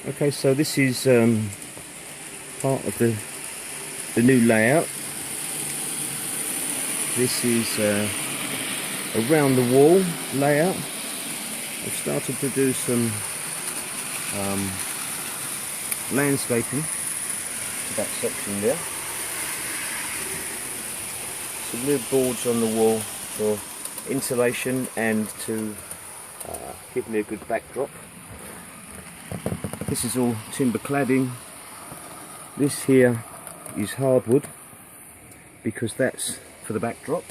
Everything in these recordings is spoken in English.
Okay, so this is part of the new layout. This is around the wall layout. I've started to do some landscaping to that section there. Some new boards on the wall for insulation and to give me a good backdrop. This is all timber cladding. This here is hardwood because that's for the backdrop.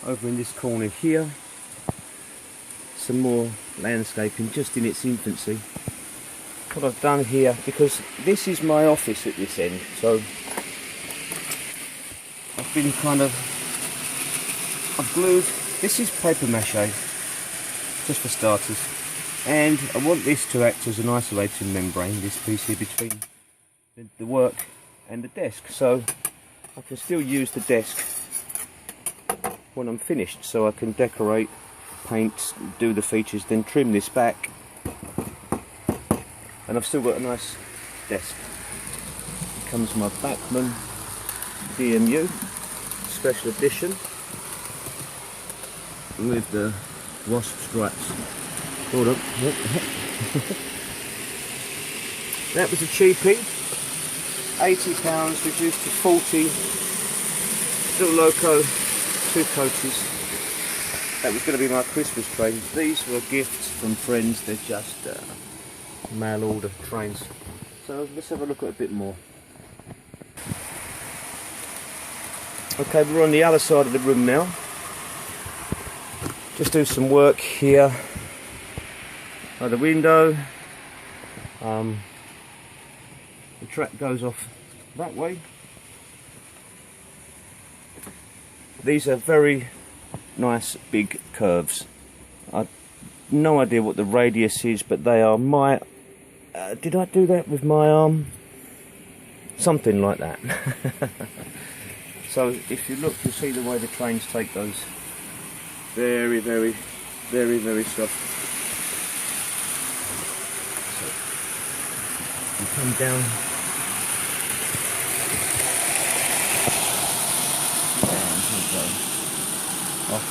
Over in this corner here, some more landscaping just in its infancy. What I've done here, because this is my office at this end, so I've been I've glued, this is paper mache, just for starters, and I want this to act as an isolating membrane, this piece here between the work and the desk, so I can still use the desk when I'm finished, so I can decorate, paint, do the features, then trim this back, and I've still got a nice desk. Here comes my Bachmann DMU special edition with the wasp stripes. Hold up. That was a cheapie, £80 reduced to 40. Still loco, 2 coaches. That was going to be my Christmas train. These were gifts from friends. They're just mail order trains. So let's have a look at a bit more. Okay, we're on the other side of the room now. Just do some work here by the window. The track goes off that way. These are very nice big curves. I've no idea what the radius is, but they are my... did I do that with my arm? Something like that. So if you look, you'll see the way the trains take those. Very, very, very, very soft. So you come down. Off,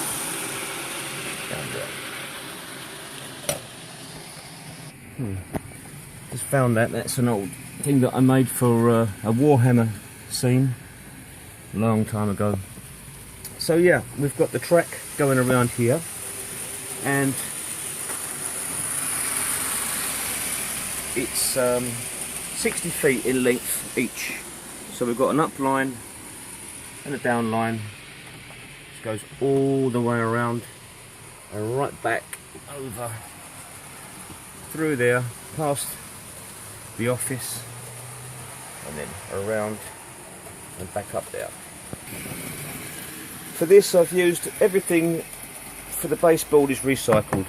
down there. Just found that. That's an old thing that I made for a Warhammer scene a long time ago. So yeah, we've got the track going around here, and it's 60 feet in length each. So we've got an up line and a down line. Goes all the way around and right back over through there, past the office, and then around and back up there. For this I've used everything. For the baseboard is recycled.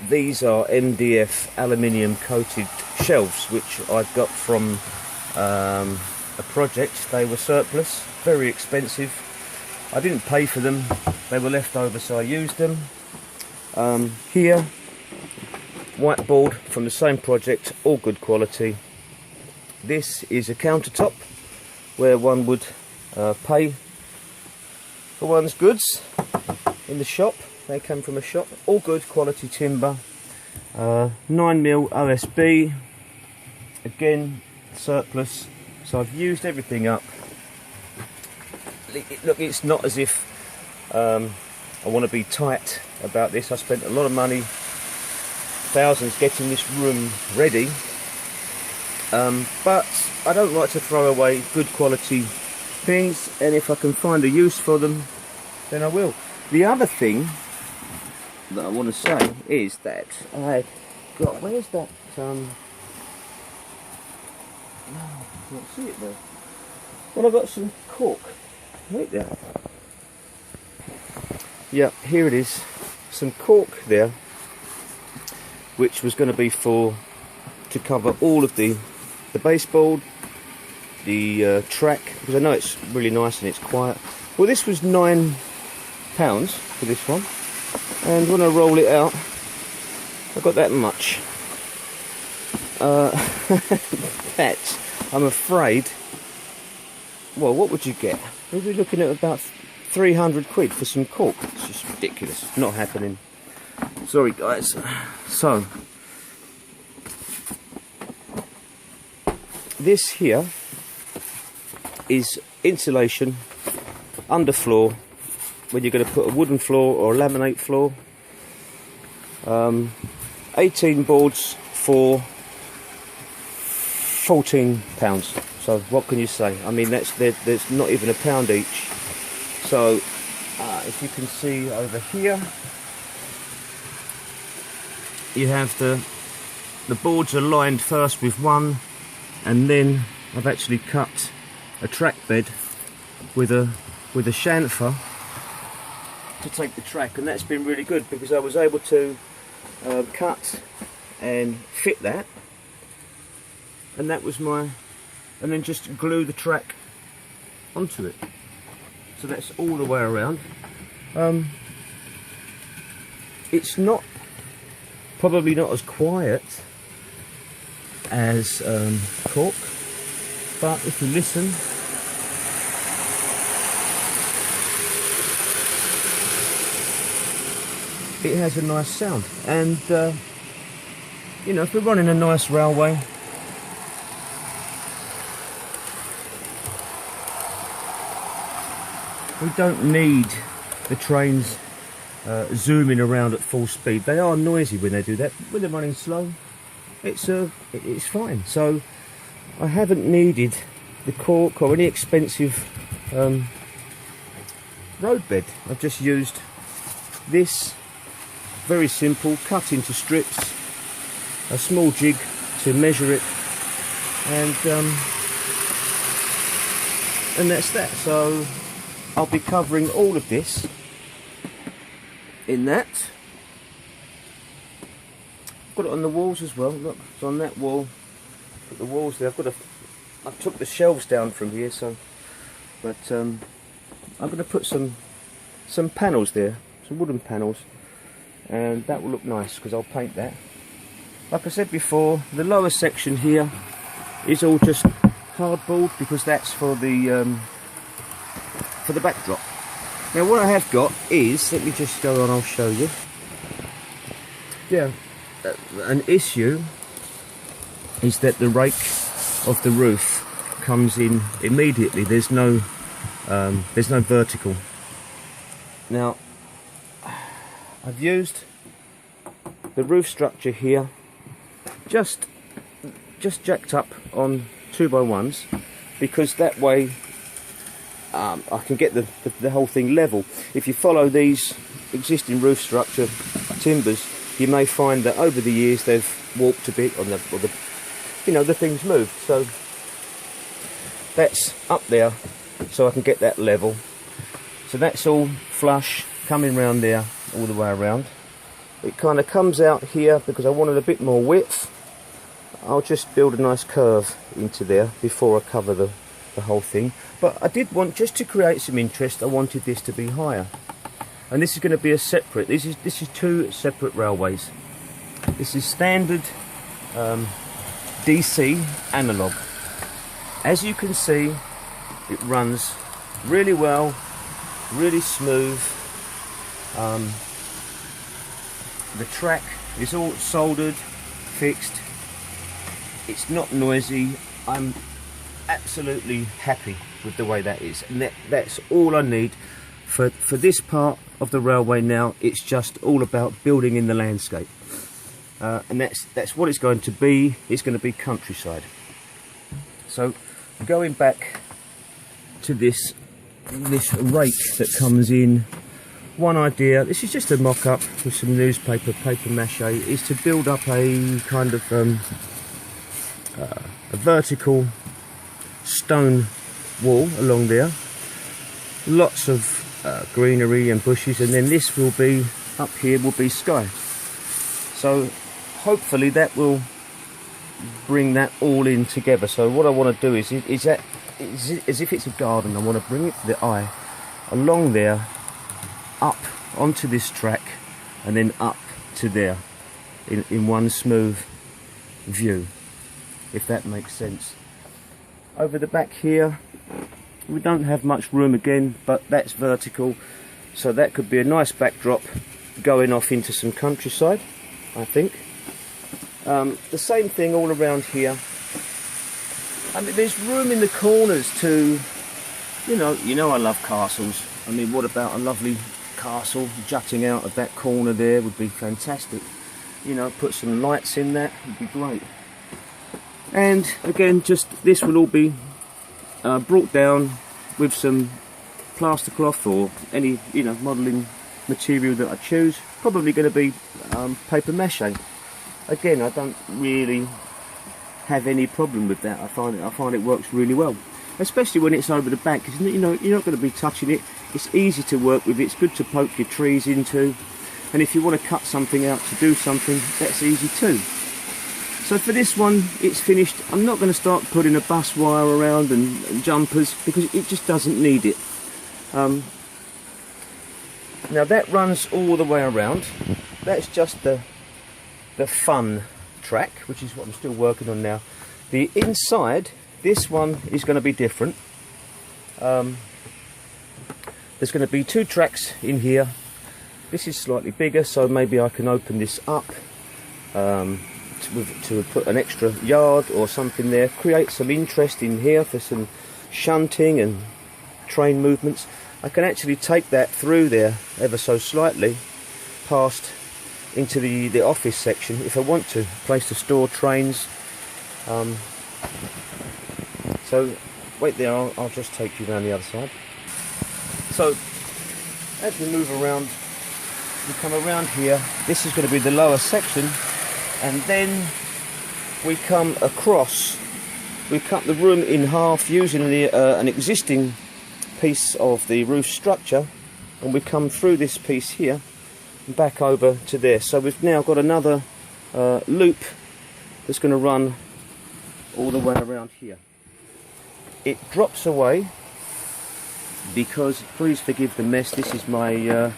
These are MDF aluminium coated shelves which I've got from a project. They were surplus, very expensive. I didn't pay for them, they were left over, so I used them. Here, whiteboard from the same project, all good quality. This is a countertop where one would pay for one's goods in the shop. They come from a shop, all good quality timber. 9mm OSB, again surplus, so I've used everything up. Look, it's not as if I want to be tight about this. I spent a lot of money, thousands, getting this room ready, but I don't like to throw away good quality things, and if I can find a use for them, then I will. The other thing that I want to say is that I got, where's that, no, I can't see it there. Well, I got some cork. Right there. Yeah, here it is. Some cork there, which was going to be to cover all of the baseboard, the track, because I know it's really nice and it's quiet. Well, this was £9 for this one, and when I roll it out, I got that much. That, I'm afraid, well, what would you get? We'd be looking at about 300 quid for some cork. It's just ridiculous. It's not happening. Sorry guys. So this here is insulation underfloor when you're going to put a wooden floor or a laminate floor. 18 boards for £14. So what can you say? I mean, there's not even £1 each. So if you can see over here, you have the boards are lined first with one, and then I've actually cut a track bed with a chamfer to take the track, and that's been really good because I was able to cut and fit that, and that was my, and then just glue the track onto it. So that's all the way around. It's not, probably not as quiet as cork, but if you listen, it has a nice sound. And you know, if we're running a nice railway, we don't need the trains zooming around at full speed. They are noisy when they do that. When they're running slow, it's fine. So I haven't needed the cork or any expensive road bed. I've just used this, very simple, cut into strips, a small jig to measure it, and that's that. So I'll be covering all of this in that. I've got it on the walls as well. Look, it's on that wall. Put the walls there. I took the shelves down from here, so, but I'm going to put some panels there, some wooden panels, and that will look nice because I'll paint that. Like I said before, the lower section here is all just hardboard because that's for the backdrop. Now what I have got is, let me just go on, I'll show you. Yeah, an issue is that the rake of the roof comes in immediately. There's no vertical. Now I've used the roof structure here, just jacked up on 2x1s, because that way I can get the whole thing level. If you follow these existing roof structure timbers, you may find that over the years they've warped a bit, or the you know, the thing's moved. So that's up there, so I can get that level. So that's all flush coming round there all the way around. It kind of comes out here because I wanted a bit more width. I'll just build a nice curve into there before I cover the whole thing. But I did want, just to create some interest, I wanted this to be higher. And this is going to be a separate, this is two separate railways. This is standard DC analog. As you can see, it runs really well, really smooth. The track is all soldered, fixed. It's not noisy. I'm absolutely happy with the way that is, and that's all I need for this part of the railway. Now it's just all about building in the landscape, and that's what it's going to be. It's going to be countryside. So going back to this rake that comes in, one idea, this is just a mock-up with some newspaper, paper mache, is to build up a kind of a vertical stone wall along there, lots of greenery and bushes, and then this will be, up here will be sky. So hopefully that will bring that all in together. So what I want to do is as if it's a garden, I want to bring it to the eye, along there, up onto this track, and then up to there. in one smooth view, if that makes sense. Over the back here, we don't have much room again, but that's vertical, so that could be a nice backdrop going off into some countryside, I think. The same thing all around here. I mean, there's room in the corners to, you know I love castles. I mean, what about a lovely castle jutting out of that corner there would be fantastic. You know, put some lights in that would be great. And again, just this will all be brought down with some plaster cloth or any, you know, modelling material that I choose. Probably going to be paper mache. Again, I don't really have any problem with that. I find it works really well, especially when it's over the back, because you know you're not going to be touching it. It's easy to work with. It's good to poke your trees into, and if you want to cut something out to do something, that's easy too. So for this one, it's finished. I'm not going to start putting a bus wire around and jumpers, because it just doesn't need it. Now that runs all the way around. That's just the fun track, which is what I'm still working on now. The inside, this one is going to be different. There's going to be 2 tracks in here. This is slightly bigger, so maybe I can open this up to put an extra yard or something there, create some interest in here for some shunting and train movements. I can actually take that through there ever so slightly past into the office section if I want to, place to store trains. So wait there, I'll just take you around the other side. So as we move around, we come around here. This is going to be the lower section, and then we come across. We cut the room in half using an existing piece of the roof structure, and we come through this piece here and back over to there. So we've now got another loop that's going to run all the way around here. It drops away because, please forgive the mess, this is my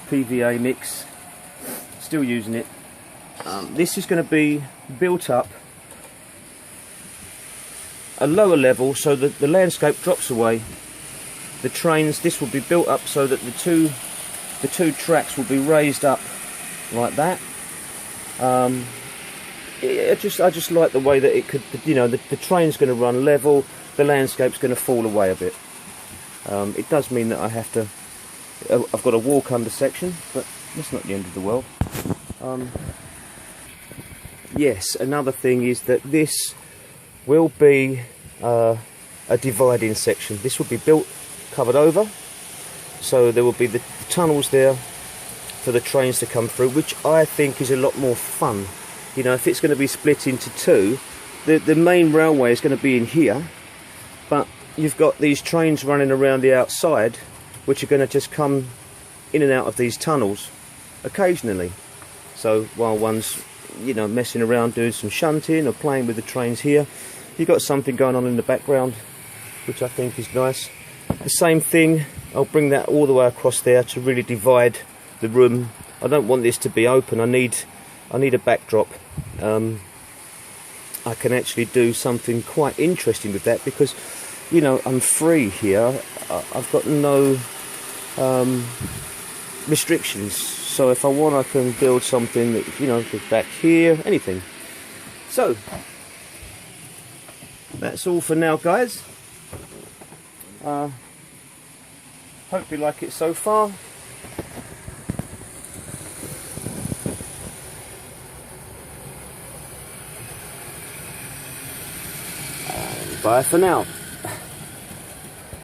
PVA mix, still using it. This is going to be built up a lower level so that the landscape drops away. The trains, this will be built up so that the two tracks will be raised up like that. I just like the way that it could, you know, the train's going to run level, the landscape's going to fall away a bit. It does mean that I've got a walk under section, but that's not the end of the world. Yes, another thing is that this will be a dividing section. This will be built, covered over, so there will be the tunnels there for the trains to come through, which I think is a lot more fun. You know, if it's going to be split into 2, the main railway is going to be in here, but you've got these trains running around the outside, which are going to just come in and out of these tunnels occasionally. So while one's, you know, messing around doing some shunting or playing with the trains here, you've got something going on in the background, which I think is nice. The same thing, I'll bring that all the way across there to really divide the room. I don't want this to be open. I need a backdrop. I can actually do something quite interesting with that because, you know, I'm free here. I've got no restrictions. So if I want, I can build something that, you know, back here, anything. So that's all for now, guys. Hope you like it so far. Bye for now.